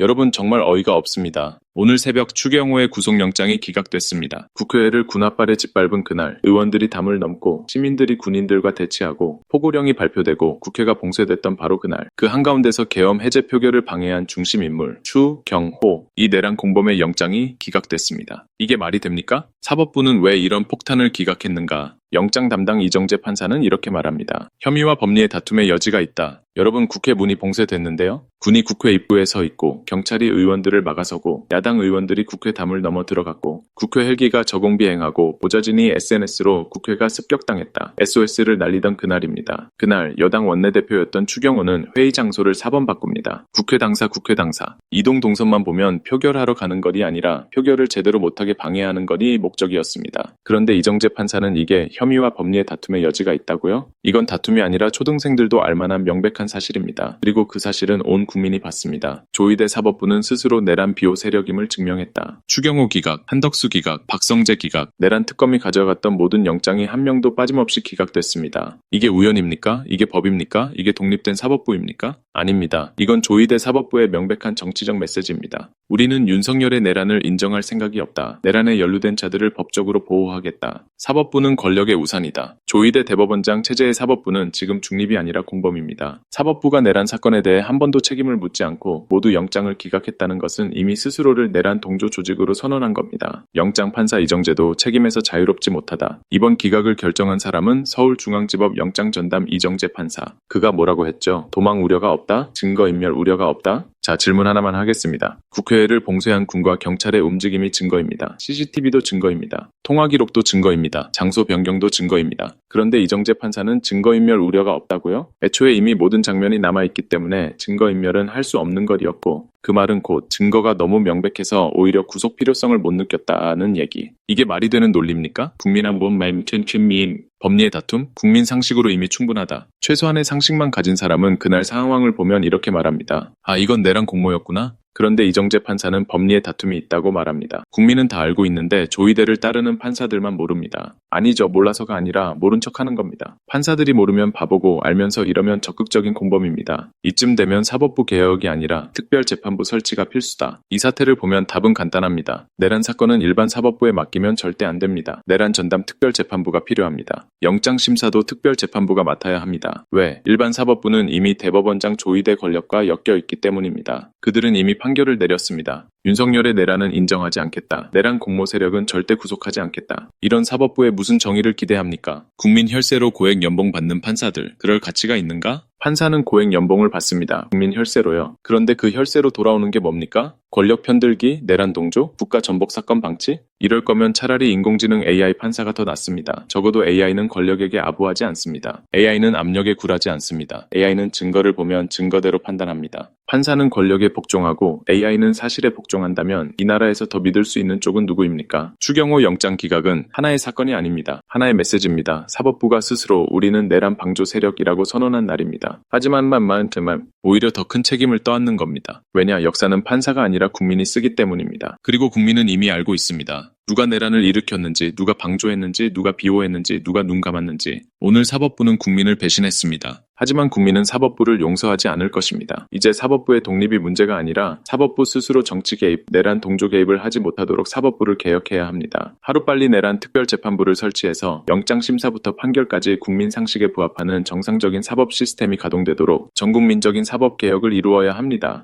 여러분 정말 어이가 없습니다. 오늘 새벽 추경호의 구속영장이 기각됐습니다. 국회를 군홧발에 짓밟은 그날 의원들이 담을 넘고 시민들이 군인들과 대치하고 포고령이 발표되고 국회가 봉쇄됐던 바로 그날 그 한가운데서 계엄 해제 표결을 방해한 중심인물 추경호 이 내란 공범의 영장이 기각됐습니다. 이게 말이 됩니까? 사법부는 왜 이런 폭탄을 기각했는가? 영장 담당 이정재 판사는 이렇게 말합니다. 혐의와 법리의 다툼의 여지가 있다. 여러분 국회 문이 봉쇄됐는데요. 군이 국회 입구에 서 있고 경찰이 의원들을 막아서고 야당 의원들이 국회 담을 넘어 들어갔고 국회 헬기가 저공비행하고 보좌진이 SNS로 국회가 습격당했다. SOS를 날리던 그날입니다. 그날 여당 원내대표였던 추경호는 회의 장소를 4번 바꿉니다. 국회 당사 이동 동선만 보면 표결하러 가는 것이 아니라 표결을 제대로 못하게 방해하는 것이 목적이었습니다. 그런데 이정재 판사는 이게 혐의와 법리의 다툼의 여지가 있다고요? 이건 다툼이 아니라 초등생들도 알만한 명백한 사실입니다. 그리고 그 사실은 온 국민이 봤습니다. 조희대 사법부는 스스로 내란 비호 세력임을 증명했다. 추경호 기각, 한덕수 기각, 박성재 기각, 내란 특검이 가져갔던 모든 영장이 한 명도 빠짐없이 기각됐습니다. 이게 우연입니까? 이게 법입니까? 이게 독립된 사법부입니까? 아닙니다. 이건 조희대 사법부의 명백한 정치적 메시지입니다. 우리는 윤석열의 내란을 인정할 생각이 없다. 내란에 연루된 자들을 법적으로 보호하겠다. 사법부는 권력의 우산이다. 조희대 대법원장 체제의 사법부는 지금 중립이 아니라 공범입니다. 사법부가 내란 사건에 대해 한 번도 책임을 묻지 않고 모두 영장을 기각했다는 것은 이미 스스로를 내란 동조 조직으로 선언한 겁니다. 영장 판사 이정재도 책임에서 자유롭지 못하다. 이번 기각을 결정한 사람은 서울중앙지법 영장전담 이정재 판사. 그가 뭐라고 했죠? 도망 우려가 없다? 증거인멸 우려가 없다? 자, 질문 하나만 하겠습니다. 국회를 봉쇄한 군과 경찰의 움직임이 증거입니다. CCTV도 증거입니다. 통화 기록도 증거입니다. 장소 변경도 증거입니다. 그런데 이정재 판사는 증거인멸 우려가 없다고요? 애초에 이미 모든 장면이 남아있기 때문에 증거인멸은 할 수 없는 것이었고 그 말은 곧 증거가 너무 명백해서 오히려 구속 필요성을 못 느꼈다는 얘기. 이게 말이 되는 논리입니까? 국민한 본 말씀인 법리의 다툼? 국민 상식으로 이미 충분하다. 최소한의 상식만 가진 사람은 그날 상황을 보면 이렇게 말합니다. 아, 이건 내란 공모였구나? 그런데 이정재 판사는 법리의 다툼이 있다고 말합니다. 국민은 다 알고 있는데 조희대를 따르는 판사들만 모릅니다. 아니죠. 몰라서가 아니라 모른 척하는 겁니다. 판사들이 모르면 바보고 알면서 이러면 적극적인 공범입니다. 이쯤 되면 사법부 개혁이 아니라 특별재판부 설치가 필수다. 이 사태를 보면 답은 간단합니다. 내란 사건은 일반 사법부에 맡기면 절대 안 됩니다. 내란 전담 특별재판부가 필요합니다. 영장심사도 특별재판부가 맡아야 합니다. 왜? 일반 사법부는 이미 대법원장 조희대 권력과 엮여 있기 때문입니다. 그들은 이미 판결을 내렸습니다. 윤석열의 내란은 인정하지 않겠다. 내란 공모 세력은 절대 구속하지 않겠다. 이런 사법부에 무슨 정의를 기대합니까? 국민 혈세로 고액 연봉 받는 판사들, 그럴 가치가 있는가? 판사는 고액 연봉을 받습니다. 국민 혈세로요. 그런데 그 혈세로 돌아오는 게 뭡니까? 권력 편들기, 내란 동조, 국가 전복 사건 방치? 이럴 거면 차라리 인공지능 AI 판사가 더 낫습니다. 적어도 AI는 권력에게 아부하지 않습니다. AI는 압력에 굴하지 않습니다. AI는 증거를 보면 증거대로 판단합니다. 판사는 권력에 복종하고 AI는 사실에 복종한다면 이 나라에서 더 믿을 수 있는 쪽은 누구입니까? 추경호 영장 기각은 하나의 사건이 아닙니다. 하나의 메시지입니다. 사법부가 스스로 우리는 내란 방조 세력이라고 선언한 날입니다. 하지만 오히려 더 큰 책임을 떠안는 겁니다. 왜냐? 역사는 판사가 아니라 국민이 쓰기 때문입니다. 그리고 국민은 이미 알고 있습니다. 누가 내란을 일으켰는지, 누가 방조했는지, 누가 비호했는지, 누가 눈 감았는지. 오늘 사법부는 국민을 배신했습니다. 하지만 국민은 사법부를 용서하지 않을 것입니다. 이제 사법부의 독립이 문제가 아니라 사법부 스스로 정치 개입, 내란 동조 개입을 하지 못하도록 사법부를 개혁해야 합니다. 하루빨리 내란 특별재판부를 설치해서 영장심사부터 판결까지 국민 상식에 부합하는 정상적인 사법 시스템이 가동되도록 전국민적인 사법 개혁을 이루어야 합니다.